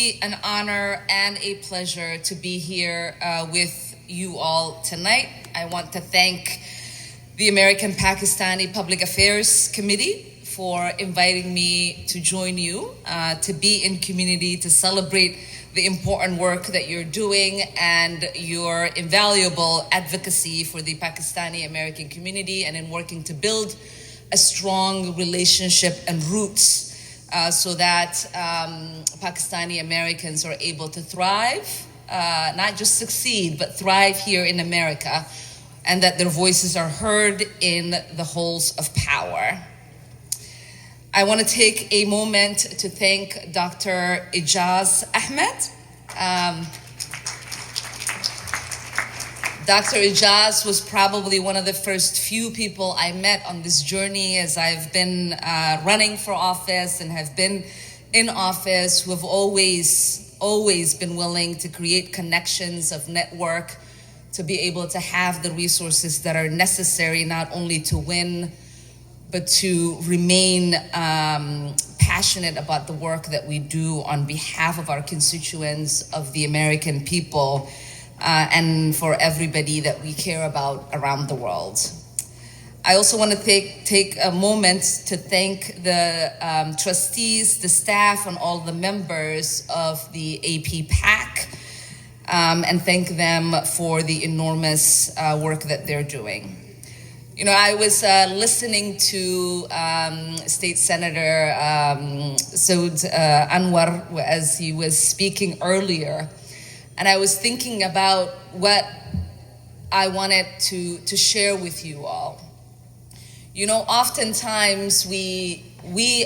truly an honor and a pleasure to be here with you all tonight. I want to thank the American Pakistani Public Affairs Committee for inviting me to join you, to be in community, to celebrate the important work that you're doing and your invaluable advocacy for the Pakistani American community and in working to build a strong relationship and roots so that Pakistani Americans are able to thrive, not just succeed, but thrive here in America, and that their voices are heard in the halls of power. I want to take a moment to thank Dr. Ijaz Ahmed. Dr. Ijaz was probably one of the first few people I met on this journey as I've been running for office and have been in office, who have always been willing to create connections of network to be able to have the resources that are necessary not only to win, but to remain passionate about the work that we do on behalf of our constituents, of the American people, and for everybody that we care about around the world. I also want to take a moment to thank the trustees, the staff, and all the members of the APPAC, and thank them for the enormous work that they're doing. You know, I was listening to State Senator Saud Anwar as he was speaking earlier, and I was thinking about what I wanted to share with you all. You know, oftentimes we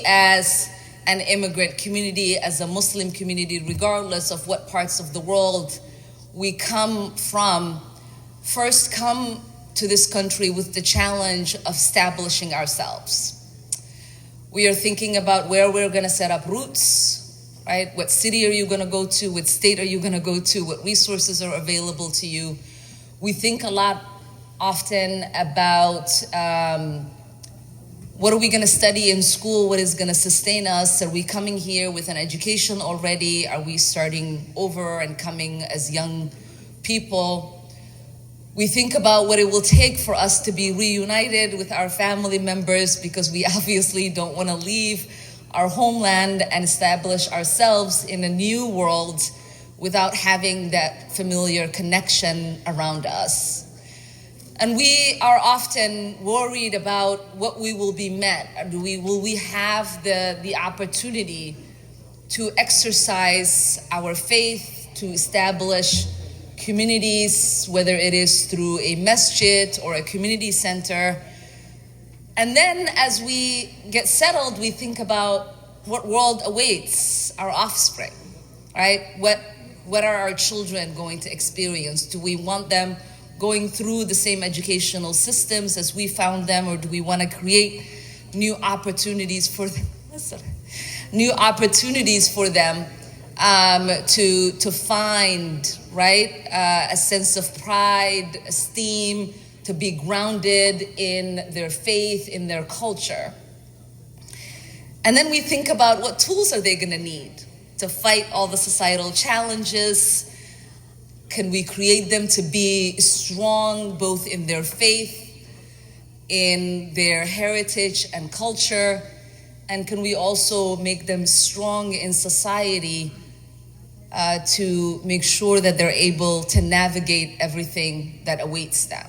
as an immigrant community, as a Muslim community, regardless of what parts of the world we come from, first come to this country with the challenge of establishing ourselves. We are thinking about where we're gonna set up roots, right? What city are you gonna go to? What state are you gonna go to? What resources are available to you? We think a lot often about what are we gonna study in school? What is gonna sustain us? Are we coming here with an education already? Are we starting over and coming as young people? We think about what it will take for us to be reunited with our family members, because we obviously don't wanna leave our homeland and establish ourselves in a new world without having that familiar connection around us. And we are often worried about what we will be met. Will we have the opportunity to exercise our faith, to establish communities, whether it is through a masjid or a community center? And then as we get settled, we think about what world awaits our offspring, right? What are our children going to experience? Do we want them going through the same educational systems as we found them, or do we want to create new opportunities for them? To find, right, a sense of pride, esteem, to be grounded in their faith, in their culture. And then we think about what tools are they gonna need to fight all the societal challenges. Can we create them to be strong both in their faith, in their heritage and culture, and can we also make them strong in society to make sure that they're able to navigate everything that awaits them?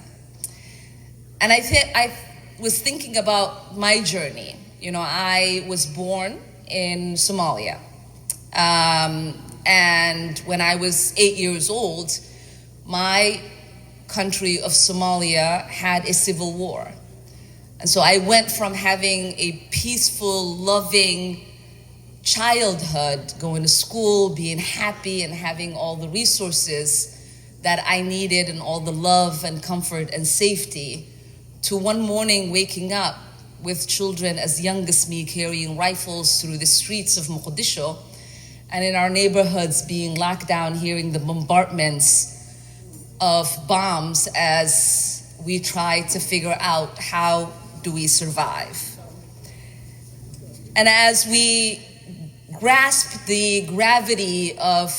And I was thinking about my journey. You know, I was born in Somalia. And when I was 8 years old, my country of Somalia had a civil war. And so I went from having a peaceful, loving childhood, going to school, being happy and having all the resources that I needed and all the love and comfort and safety, to one morning waking up with children as young as me carrying rifles through the streets of Mogadishu, and in our neighborhoods being locked down, hearing the bombardments of bombs as we try to figure out how do we survive. And as we grasp the gravity of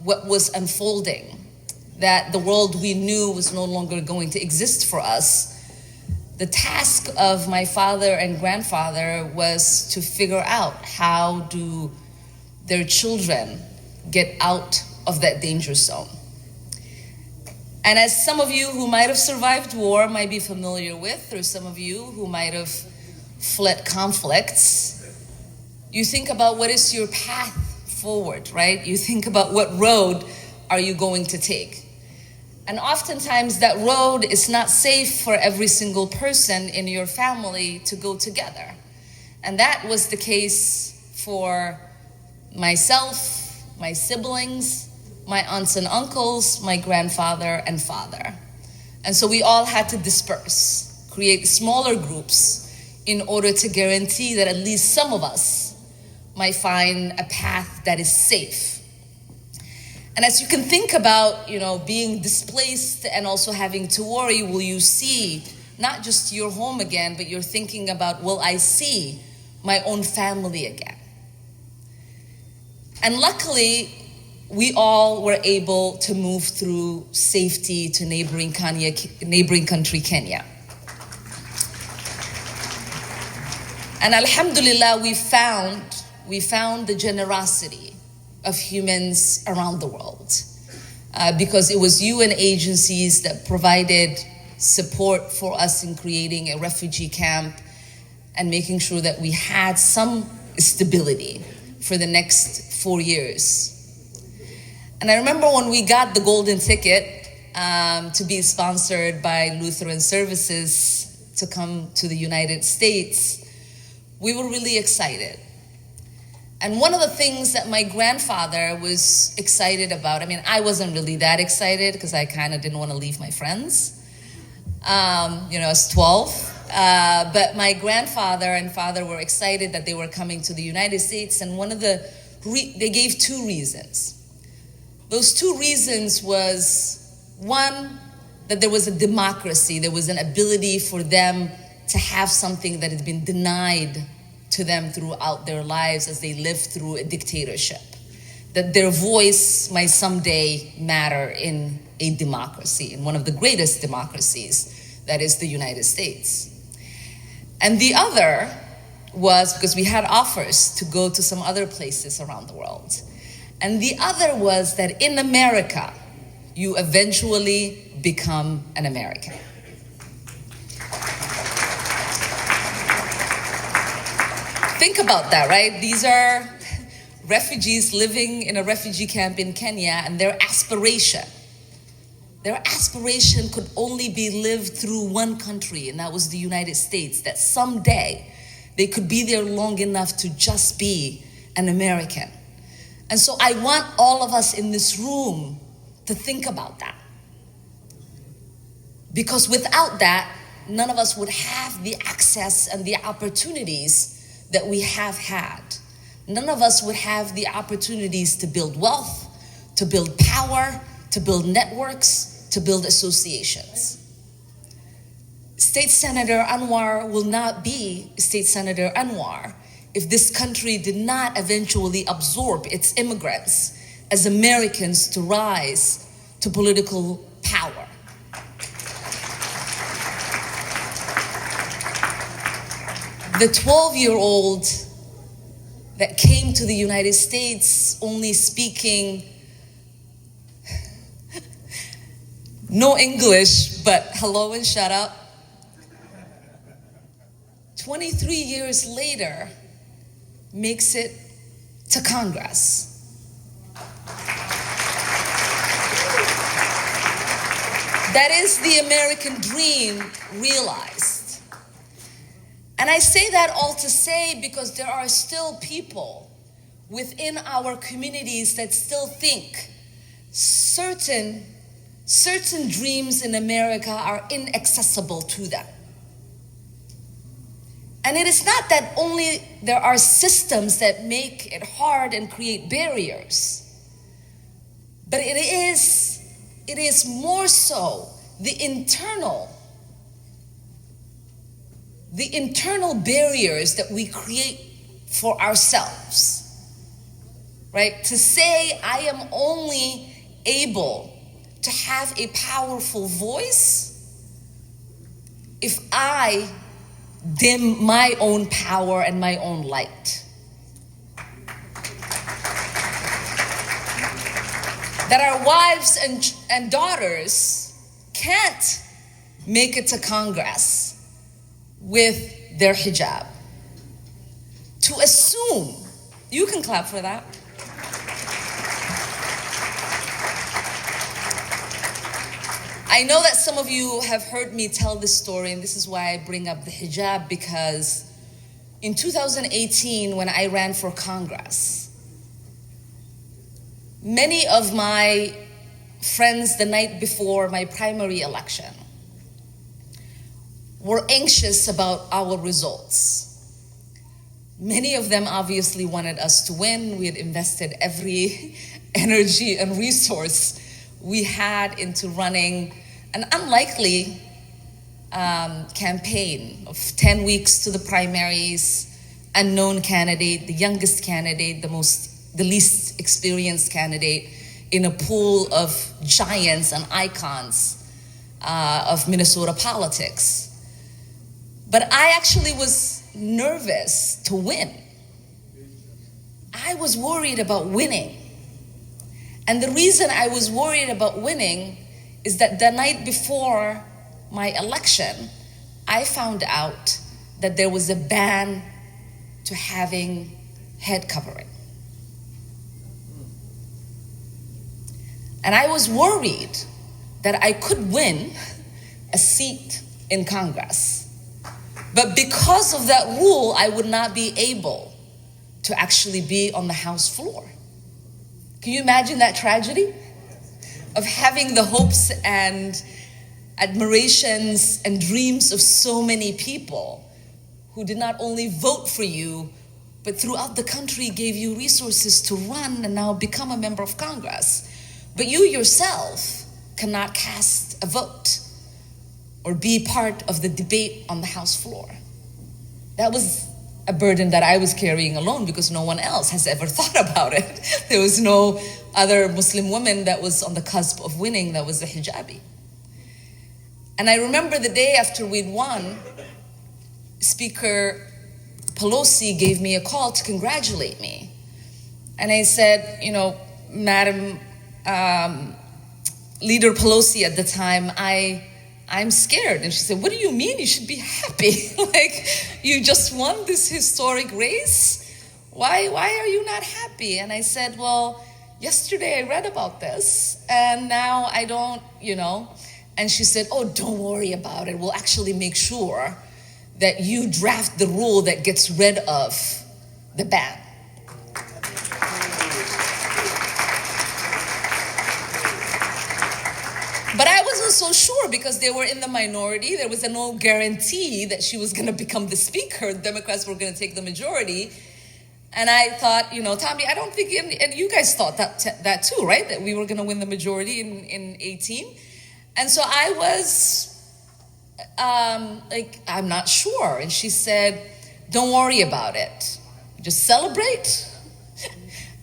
what was unfolding, that the world we knew was no longer going to exist for us, the task of my father and grandfather was to figure out how do their children get out of that danger zone. And as some of you who might have survived war might be familiar with, or some of you who might have fled conflicts, you think about what is your path forward, right? You think about what road are you going to take? And oftentimes that road is not safe for every single person in your family to go together. And that was the case for myself, my siblings, my aunts and uncles, my grandfather and father. And so we all had to disperse, create smaller groups in order to guarantee that at least some of us might find a path that is safe. And as you can think about, being displaced and also having to worry, will you see not just your home again, but you're thinking about, will I see my own family again? And luckily, we all were able to move through safety to neighboring country Kenya. And alhamdulillah, we found the generosity of humans around the world, because it was UN agencies that provided support for us in creating a refugee camp and making sure that we had some stability for the next 4 years. And I remember when we got the golden ticket to be sponsored by Lutheran Services to come to the United States, we were really excited. And one of the things that my grandfather was excited about, I wasn't really that excited because I kind of didn't want to leave my friends. I was 12. But my grandfather and father were excited that they were coming to the United States. And they gave two reasons. Those two reasons was, one, that there was a democracy. There was an ability for them to have something that had been denied to them throughout their lives as they lived through a dictatorship. That their voice might someday matter in a democracy, in one of the greatest democracies, that is the United States. And the other was because we had offers to go to some other places around the world. And the other was that in America, you eventually become an American. Think about that, right? These are refugees living in a refugee camp in Kenya, and their aspiration could only be lived through one country, and that was the United States, that someday they could be there long enough to just be an American. And so I want all of us in this room to think about that. Because without that, none of us would have the access and the opportunities that we have had. None of us would have the opportunities to build wealth, to build power, to build networks, to build associations. State Senator Anwar will not be State Senator Anwar if this country did not eventually absorb its immigrants as Americans to rise to political power. The 12-year-old that came to the United States only speaking no English, but hello and shut up. 23 years later, makes it to Congress. That is the American dream realized. And I say that all to say because there are still people within our communities that still think certain dreams in America are inaccessible to them. And it is not that only there are systems that make it hard and create barriers, but it is more so the internal barriers that we create for ourselves. right? To say I am only able to have a powerful voice if I dim my own power and my own light. That our wives and daughters can't make it to Congress with their hijab. To assume, you can clap for that. I know that some of you have heard me tell this story, and this is why I bring up the hijab, because in 2018, when I ran for Congress, many of my friends the night before my primary election were anxious about our results. Many of them obviously wanted us to win. We had invested every energy and resource we had into running an unlikely campaign of 10 weeks to the primaries, unknown candidate, the youngest candidate, the least experienced candidate in a pool of giants and icons of Minnesota politics. But I actually was nervous to win. I was worried about winning. And the reason I was worried about winning is that the night before my election, I found out that there was a ban to having head covering. And I was worried that I could win a seat in Congress. But because of that rule, I would not be able to actually be on the House floor. Can you imagine that tragedy? Of having the hopes and admirations and dreams of so many people who did not only vote for you, but throughout the country gave you resources to run and now become a member of Congress. But you yourself cannot cast a vote or be part of the debate on the House floor. That was a burden that I was carrying alone because no one else has ever thought about it. There was no other Muslim woman that was on the cusp of winning that was a hijabi. And I remember the day after we'd won, Speaker Pelosi gave me a call to congratulate me. And I said, Madam Leader Pelosi at the time, I'm scared. And she said, what do you mean? You should be happy. You just won this historic race. Why are you not happy? And I said, well, yesterday I read about this and now I don't, And she said, oh, don't worry about it. We'll actually make sure that you draft the rule that gets rid of the ban. But I wasn't so sure because they were in the minority. There was no guarantee that she was going to become the speaker. The Democrats were going to take the majority. And I thought, Tommy, I don't think, and you guys thought that too, right? That we were going to win the majority in 18. And so I was I'm not sure. And she said, don't worry about it. Just celebrate.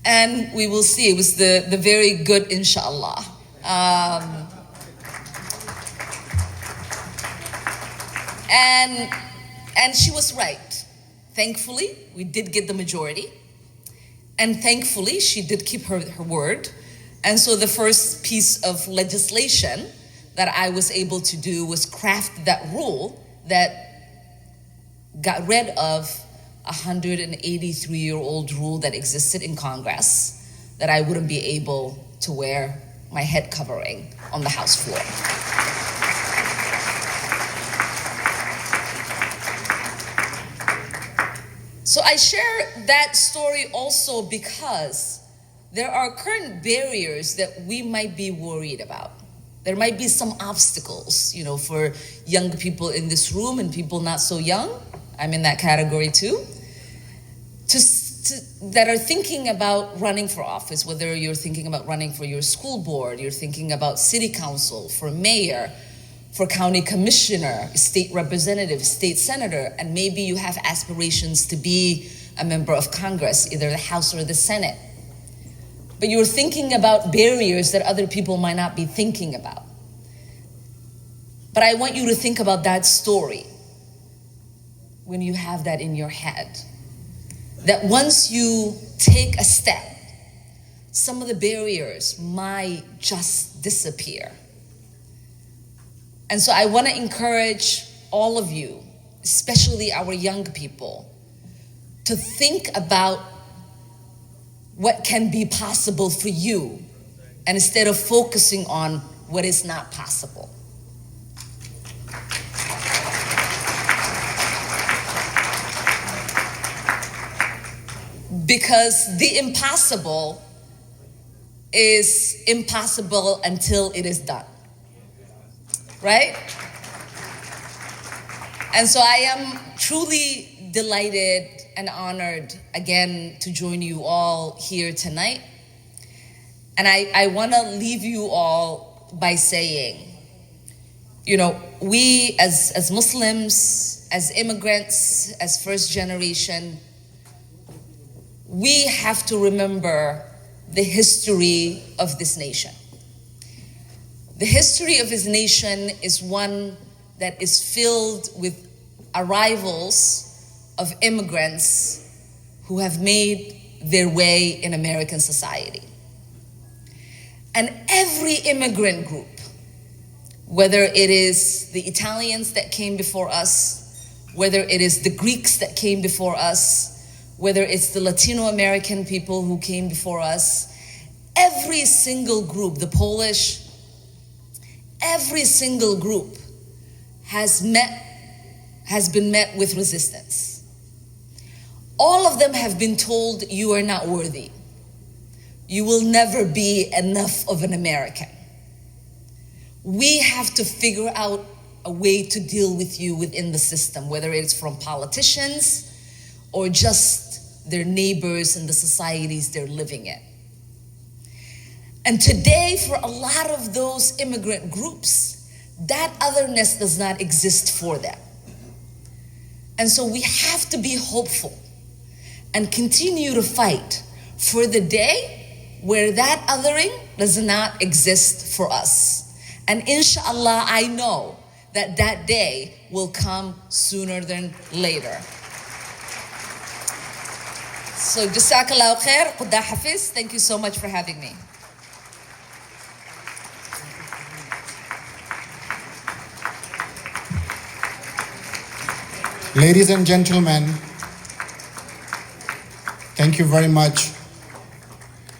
And we will see. It was the very good inshallah. And she was right. Thankfully, we did get the majority. And thankfully, she did keep her word. And so the first piece of legislation that I was able to do was craft that rule that got rid of a 183-year-old rule that existed in Congress that I wouldn't be able to wear my head covering on the House floor. So I share that story also because there are current barriers that we might be worried about. There might be some obstacles, for young people in this room and people not so young. I'm in that category too. That are thinking about running for office, whether you're thinking about running for your school board, you're thinking about city council, for mayor, for county commissioner, state representative, state senator, and maybe you have aspirations to be a member of Congress, either the House or the Senate. but you're thinking about barriers that other people might not be thinking about. But I want you to think about that story when you have that in your head. That once you take a step, some of the barriers might just disappear. And so I want to encourage all of you, especially our young people, to think about what can be possible for you, and instead of focusing on what is not possible. Because the impossible is impossible until it is done, right? And so I am truly delighted and honored again to join you all here tonight. And I want to leave you all by saying, you know, we as Muslims, as immigrants, as first generation, we have to remember the history of this nation. The history of this nation is one that is filled with arrivals of immigrants who have made their way in American society. And every immigrant group, whether it is the Italians that came before us, whether it is the Greeks that came before us, whether it's the Latino American people who came before us, every single group, the Polish, every single group has been met with resistance. All of them have been told, you are not worthy. You will never be enough of an American. We have to figure out a way to deal with you within the system, whether it's from politicians or just their neighbors and the societies they're living in. And today, for a lot of those immigrant groups, that otherness does not exist for them. And so we have to be hopeful and continue to fight for the day where that othering does not exist for us. And inshallah, I know that that day will come sooner than later. So Jazakallahu khair, Quddha Hafiz, thank you so much for having me. Ladies and gentlemen, thank you very much